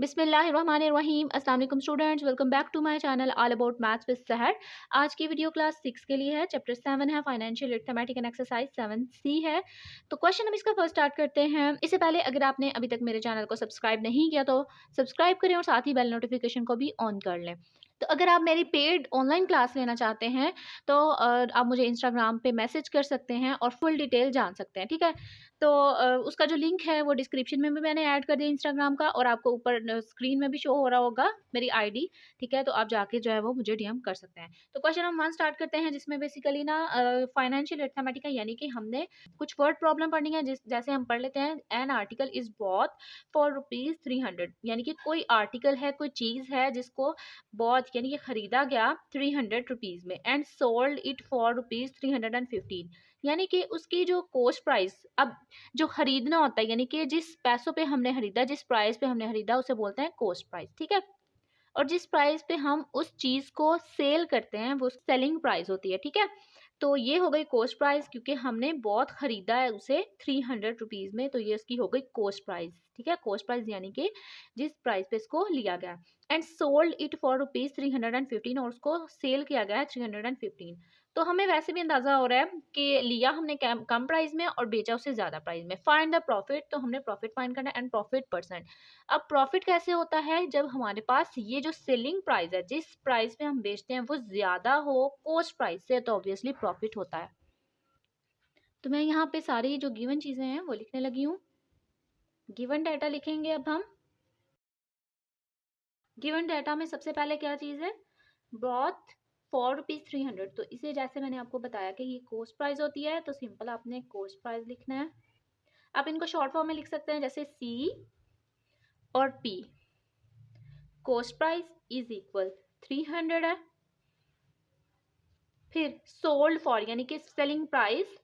बिस्मिल्लाहिर्रहमानिर्रहीम। अस्सलाम वालेकुम students, welcome back to my channel all about maths with Sahar. आज की वीडियो क्लास 6 के लिए है। चैप्टर 7 है financial arithmetic and exercise 7C है। तो क्वेश्चन हम इसका फर्स्ट स्टार्ट करते हैं। इससे पहले अगर आपने अभी तक मेरे चैनल को सब्सक्राइब नहीं किया तो सब्सक्राइब करें और साथ ही बेल नोटिफिकेशन को भी ऑन कर लें। तो अगर आप मेरी पेड ऑनलाइन क्लास लेना चाहते हैं तो आप मुझे इंस्टाग्राम पे मैसेज कर सकते हैं और फुल डिटेल जान सकते हैं, ठीक है। तो उसका जो लिंक है वो डिस्क्रिप्शन में भी मैंने ऐड कर दिया इंस्टाग्राम का, और आपको ऊपर स्क्रीन में भी शो हो रहा होगा मेरी आईडी, ठीक है। तो आप जाके जो है वो मुझे डीएम कर सकते हैं। तो क्वेश्चन हम 1 स्टार्ट करते हैं, जिसमें बेसिकली ना फाइनेंशियल अरिथमेटिक है, यानी कि हमने कुछ वर्ड प्रॉब्लम पढ़नी है। जैसे हम पढ़ लेते हैं, an article is bought for ₹300, यानी कि कोई आर्टिकल है, कोई चीज़ है जिसको बॉट यानी कि खरीदा गया ₹300 में, एंड सोल्ड इट फॉर ₹315, यानी कि उसकी जो कॉस्ट प्राइस, अब जो खरीदना होता है यानी कि जिस पैसों पे हमने खरीदा, जिस प्राइस पे हमने खरीदा उसे बोलते हैं कॉस्ट प्राइस, ठीक है। और जिस प्राइस पे हम उस चीज को सेल करते हैं वो सेलिंग प्राइस होती है, ठीक है। तो ये हो गई कॉस्ट प्राइस, क्योंकि हमने बहुत खरीदा है उसे ₹300 में, तो ये उसकी हो गई कॉस्ट प्राइस, ठीक है। कॉस्ट प्राइस यानी कि जिस प्राइस पे इसको लिया गया। एंड सोल्ड इट फॉर ₹315, और उसको सेल किया गया है 315। तो हमें वैसे भी अंदाजा हो रहा है कि लिया हमने कम प्राइस में और बेचा उसे ज्यादा प्राइस में। फाइंड द प्रॉफिट, तो हमने प्रॉफिट फाइंड करना है, एंड प्रॉफिट परसेंट। अब प्रॉफिट कैसे होता है, जब हमारे पास ये जो सेलिंग प्राइस है, जिस प्राइस पे हम बेचते हैं वो ज्यादा हो कॉस्ट प्राइस से, तो ऑब्वियसली प्रॉफिट होता है। तो मैं यहाँ पे सारी जो गिवन चीजें हैं वो लिखने लगी हूँ। गिवन डाटा लिखेंगे अब हम। गिवन डाटा में सबसे पहले क्या चीज है, बॉट फॉर ₹300। तो इसे जैसे मैंने आपको बताया कि ये कॉस्ट प्राइस होती है, तो सिंपल आपने कॉस्ट प्राइस लिखना है। आप इनको शॉर्ट फॉर्म में लिख सकते हैं, जैसे C और P। Cost price is equal 300 है। फिर सोल्ड फॉर यानी कि सेलिंग प्राइस,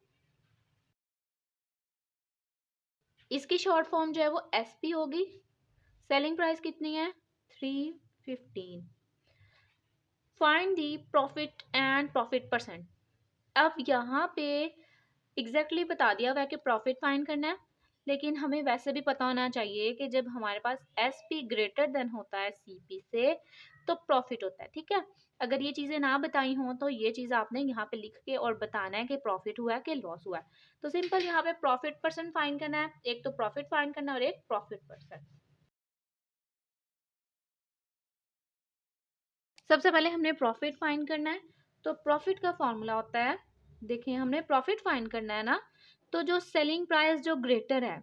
इसकी शॉर्ट फॉर्म जो है वो SP होगी। सेलिंग प्राइस कितनी है, 315। Find the profit and profit percent. अब यहाँ पे एग्जैक्टली बता दिया हुआ है कि प्रॉफिट फाइंड करना है, लेकिन हमें वैसे भी पता होना चाहिए कि जब हमारे पास SP ग्रेटर देन होता है CP से तो प्रॉफिट होता है, ठीक है। अगर ये चीज़ें ना बताई हों तो ये चीज़ आपने यहाँ पे लिख के और बताना है कि प्रॉफिट हुआ है कि लॉस हुआ है। तो सिंपल यहाँ पे प्रॉफिट परसेंट फाइंड करना है, एक तो प्रॉफिट फाइंड करना है और एक प्रॉफिट परसेंट। सबसे पहले हमने प्रॉफिट फाइंड करना है। तो प्रॉफिट का फॉर्मूला होता है, देखिए हमने प्रॉफिट फाइंड करना है ना, तो जो सेलिंग प्राइस जो ग्रेटर है,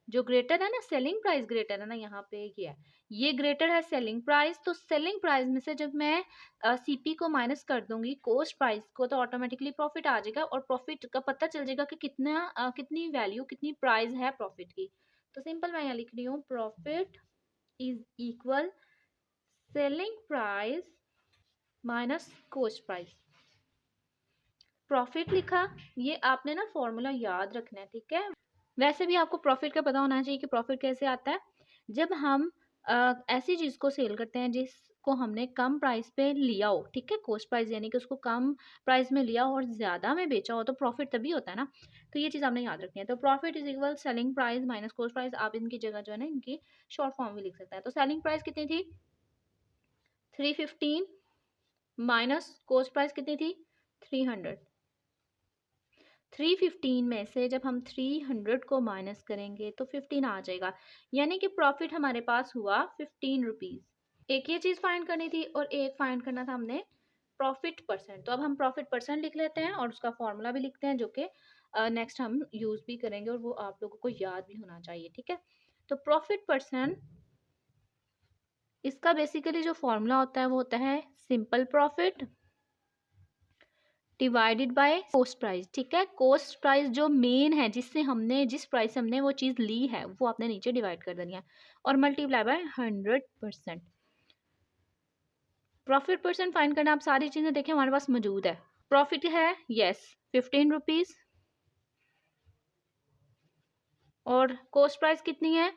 जो ग्रेटर है ना, सेलिंग प्राइस ग्रेटर है ना, यहाँ पे ये ग्रेटर है सेलिंग प्राइस। तो सेलिंग प्राइस में से जब मैं CP को माइनस कर दूंगी कॉस्ट प्राइस को, तो ऑटोमेटिकली प्रॉफिट आ जाएगा, और प्रॉफिट का पता चल जाएगा कि कितनी वैल्यू, कितनी प्राइस है प्रॉफिट की। तो सिंपल मैं यहाँ लिख रही हूँ, profit is equal selling price minus cost price. Profit लिखा, ये आपने ना फॉर्मूला याद रखना है, ठीक है। वैसे भी आपको प्रॉफिट का पता होना चाहिए कि प्रॉफिट कैसे आता है। जब हम ऐसी चीज को सेल करते हैं जिसको हमने कम प्राइस पे लिया हो, ठीक है, कॉस्ट प्राइस यानी कि उसको कम प्राइस में लिया हो और ज्यादा में बेचा हो, तो प्रॉफिट तभी होता है ना। तो ये चीज आपने याद रखनी है। तो profit is equal selling price minus cost price. आप इनकी जगह जो है ना इनकी शॉर्ट फॉर्म भी लिख सकते हैं। तो सेलिंग प्राइस कितनी थी, 315, माइनस कॉस्ट प्राइस कितनी थी, 300। 315 में से जब हम 300 को माइनस करेंगे तो 15 आ जाएगा, यानी कि प्रॉफिट हमारे पास हुआ ₹15। एक ये चीज़ फाइंड करनी थी और एक फाइंड करना था हमने प्रॉफिट परसेंट। तो अब हम प्रॉफिट परसेंट लिख लेते हैं और उसका फॉर्मूला भी लिखते हैं, जो कि नेक्स्ट हम यूज़ भी करेंगे, और वो आप लोगों को याद भी होना चाहिए, ठीक है। तो प्रॉफिट परसेंट, इसका बेसिकली जो फॉर्मूला होता है वो होता है simple profit divided by cost price, ठीक है। कॉस्ट प्राइस जो मेन है, जिस प्राइस से हमने वो चीज़ ली है, वो आपने नीचे डिवाइड कर देनी है, और multiply by 100%। Profit percent find करना, आप सारी चीज़ें देखें हमारे पास मौजूद है। प्रॉफिट है यस ₹15, और कॉस्ट प्राइस कितनी है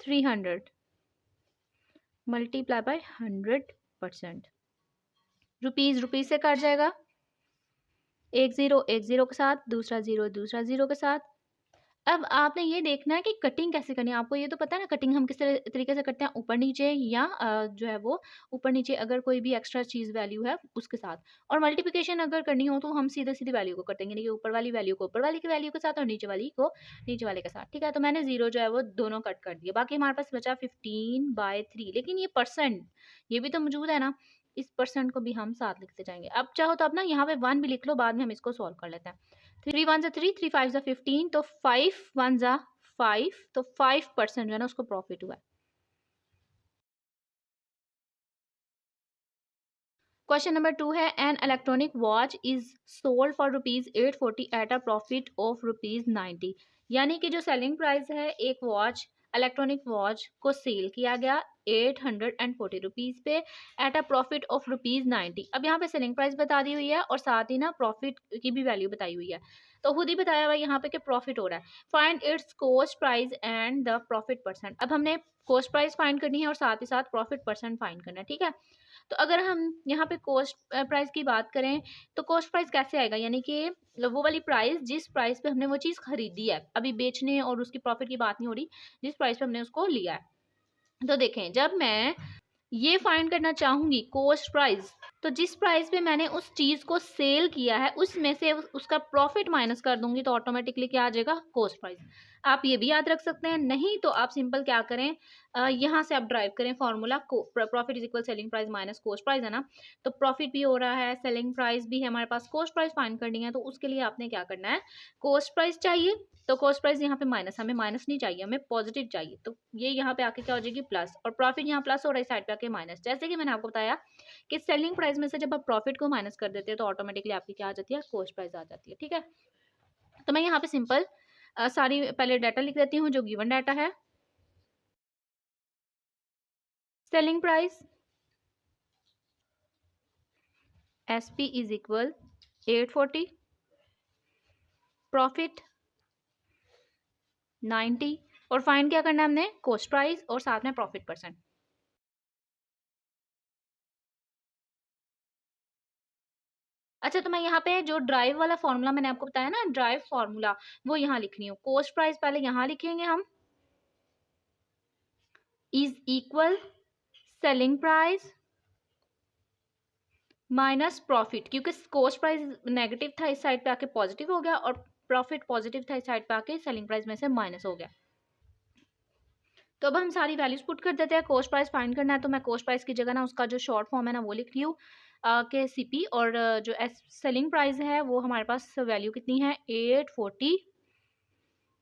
300, मल्टीप्लाई बाय 100%। रुपीज़ से कट जाएगा, एक ज़ीरो के साथ, दूसरा ज़ीरो के साथ, अब आपने ये देखना है कि कटिंग कैसे करनी है। आपको ये तो पता है ना कटिंग हम किस तरीके से करते हैं, ऊपर नीचे या जो है वो ऊपर नीचे अगर कोई भी एक्स्ट्रा चीज़ वैल्यू है उसके साथ। और मल्टीप्लिकेशन अगर करनी हो तो हम सीधे-सीधे वैल्यू को कर देंगे, यानी कि ऊपर वाली वैल्यू को ऊपर वाली की वैल्यू के साथ और नीचे वाली को नीचे वाले के साथ। ठीक है? तो मैंने 0 जो है वो दोनों कट कर दिए। बाकी हमारे पास बचा 15/3, लेकिन ये परसेंट ये भी तो मौजूद है ना, इस परसेंट को भी हम साथ लिखते जाएँगे। अब चाहो तो आप ना यहाँ पे 1 भी लिख लो, बाद में हम इसको सॉल्व कर लेते हैं। 3 1 3, 3 5 15, तो 5 1 5, तो 5% जो है ना उसको प्रॉफिट हुआ है। क्वेश्चन नंबर 2 है, an electronic watch is sold for ₹840 at a profit of ₹90। यानी कि जो सेलिंग प्राइस है एक वॉच इलेक्ट्रॉनिक वॉच को सेल किया गया 840 रुपीज़ पे एट अ प्रॉफिट ऑफ ₹90। अब यहाँ पे सेलिंग प्राइस बता दी हुई है और साथ ही ना प्रॉफिट की भी वैल्यू बताई हुई है, तो खुद ही बताया हुआ है यहाँ पे कि प्रॉफिट हो रहा है। Find its cost price and the profit percent. अब हमने कॉस्ट प्राइस फाइंड करनी है और साथ ही साथ प्रॉफिट परसेंट फाइंड करना है। ठीक है? तो अगर हम यहाँ पे कॉस्ट प्राइस की बात करें तो कॉस्ट प्राइस कैसे आएगा, यानी कि वो वाली प्राइस जिस प्राइस पे हमने वो चीज़ खरीदी है, अभी बेचने और उसकी प्रॉफिट की बात नहीं हो रही, जिस प्राइस पे हमने उसको लिया है। तो देखें, जब मैं ये फाइंड करना चाहूंगी कॉस्ट प्राइस, तो जिस प्राइस पे मैंने उस चीज को सेल किया है उसमें से उसका प्रॉफिट माइनस कर दूंगी तो ऑटोमेटिकली क्या आ जाएगा, कॉस्ट प्राइस। आप ये भी याद रख सकते हैं, नहीं तो आप सिंपल क्या करें, यहाँ से आप ड्राइव करें फॉर्मूला को, profit is equal selling price minus cost price है ना, तो प्रॉफिट भी हो रहा है, सेलिंग प्राइस भी है हमारे पास, कॉस्ट प्राइस फाइंड करनी है, तो उसके लिए आपने क्या करना है, कॉस्ट प्राइस चाहिए तो कॉस्ट प्राइस यहाँ पे माइनस, हमें माइनस नहीं चाहिए, हमें पॉजिटिव चाहिए, तो ये यहाँ पे आके क्या हो जाएगी प्लस, और प्रॉफिट यहाँ प्लस हो रहा है साइड पे आके माइनस। जैसे कि मैंने आपको बताया कि सेलिंग प्राइस में से जब आप प्रॉफिट को माइनस कर देते हैं तो ऑटोमेटिकली आपकी क्या आ जाती है, कॉस्ट प्राइस आ जाती है। ठीक है? तो मैं यहाँ पे सिंपल सारी पहले डाटा लिख देती हूँ जो गिवन डाटा है। Selling price SP is equal 840, profit 90, और फाइंड क्या करना है हमने, कॉस्ट प्राइस और साथ में प्रॉफिट परसेंट। अच्छा, तो मैं यहाँ पे जो ड्राइव वाला फॉर्मूला मैंने आपको बताया ना, ड्राइव फॉर्मूला, वो यहाँ लिख रही हूँ। कॉस्ट प्राइस पहले यहाँ लिखेंगे हम, is equal selling price minus profit, क्योंकि कॉस्ट प्राइस नेगेटिव था इस साइड पे आके पॉजिटिव हो गया, और प्रॉफिट पॉजिटिव था इस साइड पे आके सेलिंग प्राइस में से माइनस हो गया। तो अब हम सारी वैल्यूज पुट कर देते हैं। कॉस्ट प्राइस फाइंड करना है तो मैं कॉस्ट प्राइस की जगह ना उसका जो शॉर्ट फॉर्म है ना वो लिख रही हूँ के CP, और जो सेलिंग प्राइस है वो हमारे पास वैल्यू कितनी है 840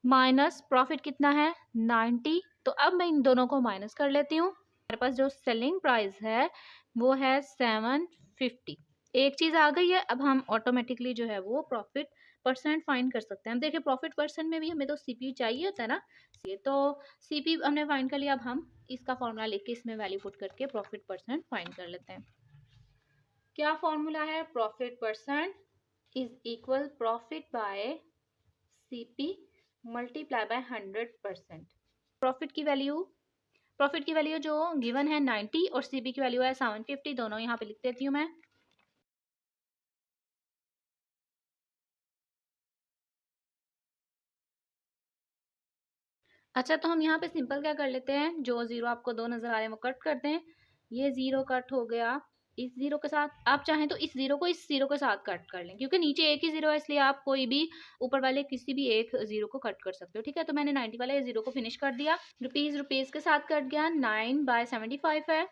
माइनस प्रॉफिट कितना है 90। तो अब मैं इन दोनों को माइनस कर लेती हूँ। हमारे पास जो सेलिंग प्राइस है वो है 750। एक चीज़ आ गई है, अब हम ऑटोमेटिकली जो है वो प्रॉफिट परसेंट फाइंड कर सकते हैं। हम देखिए प्रॉफिट परसेंट में भी हमें तो CP चाहिए होता है ना, ये तो CP हमने फाइंड कर लिया। अब हम इसका फॉर्मूला लेके इसमें वैल्यू पुट करके प्रॉफिट परसेंट फाइंड कर लेते हैं। क्या फॉर्मूला है, profit percent is equal profit by CP multiply by 100%। Profit की वैल्यू जो गिवन है 90 और CP की वैल्यू है 750, दोनों यहाँ पे लिख देती हूँ मैं। अच्छा, तो हम यहाँ पे सिंपल क्या कर लेते हैं, जो जीरो आपको दो नजर आ रहे हैं वो कट कर दें। ये जीरो कट हो गया इस जीरो के साथ, आप चाहें तो इस जीरो को इस जीरो के साथ कट कर लें, क्योंकि नीचे एक ही जीरो है इसलिए आप कोई भी ऊपर वाले किसी भी एक जीरो को कट कर सकते हो। ठीक है? तो मैंने 90 वाले जीरो को फिनिश कर दिया, रुपीज के साथ कट गया, 9/75 है।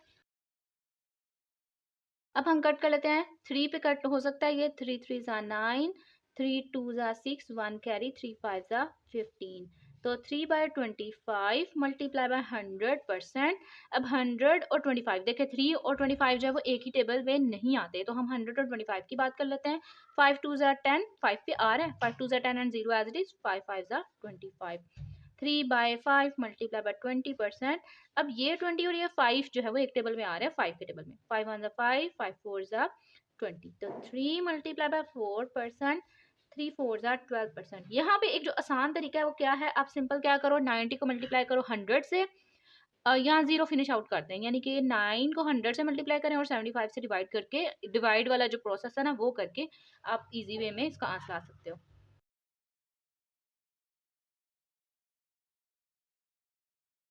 अब हम कट कर लेते हैं, 3 पे कट हो सकता है, ये 3 3 ज़ा 9, 3 2 ज़ा 6, 1 कैरी, 3 5 ज़ा 15, तो 3/25 मल्टीप्लाई बाय 100%। अब 100 और 25 देखें, 3 और 25 जो है वो एक ही टेबल में नहीं आते, तो हम 100 और 25 की बात कर लेते हैं। 5 2 ज़ा 10, 5 पे आर है, 5 2 ज़ा 10 एंड 0 एज इट इज, 5 5 ज़ा 25, 3/5 मल्टीप्लाई बाय 20%। अब ये 20 और ये 5 जो है वो एक टेबल में आ रहा है, 5 के टेबल में, 5 1 5, 5 4 20, तो 3 मल्टीप्लाई बाय 4%, 3 4 12%। यहाँ पे एक जो आसान तरीका है वो क्या है, आप सिंपल क्या करो, 90 को मल्टीप्लाई करो 100 से, यहाँ जीरो फिनिश आउट करते हैं, यानी कि 9 को 100 से मल्टीप्लाई करें और 75 से डिवाइड करके, डिवाइड वाला जो प्रोसेस है ना वो करके आप इजी वे में इसका आंसर ला सकते हो।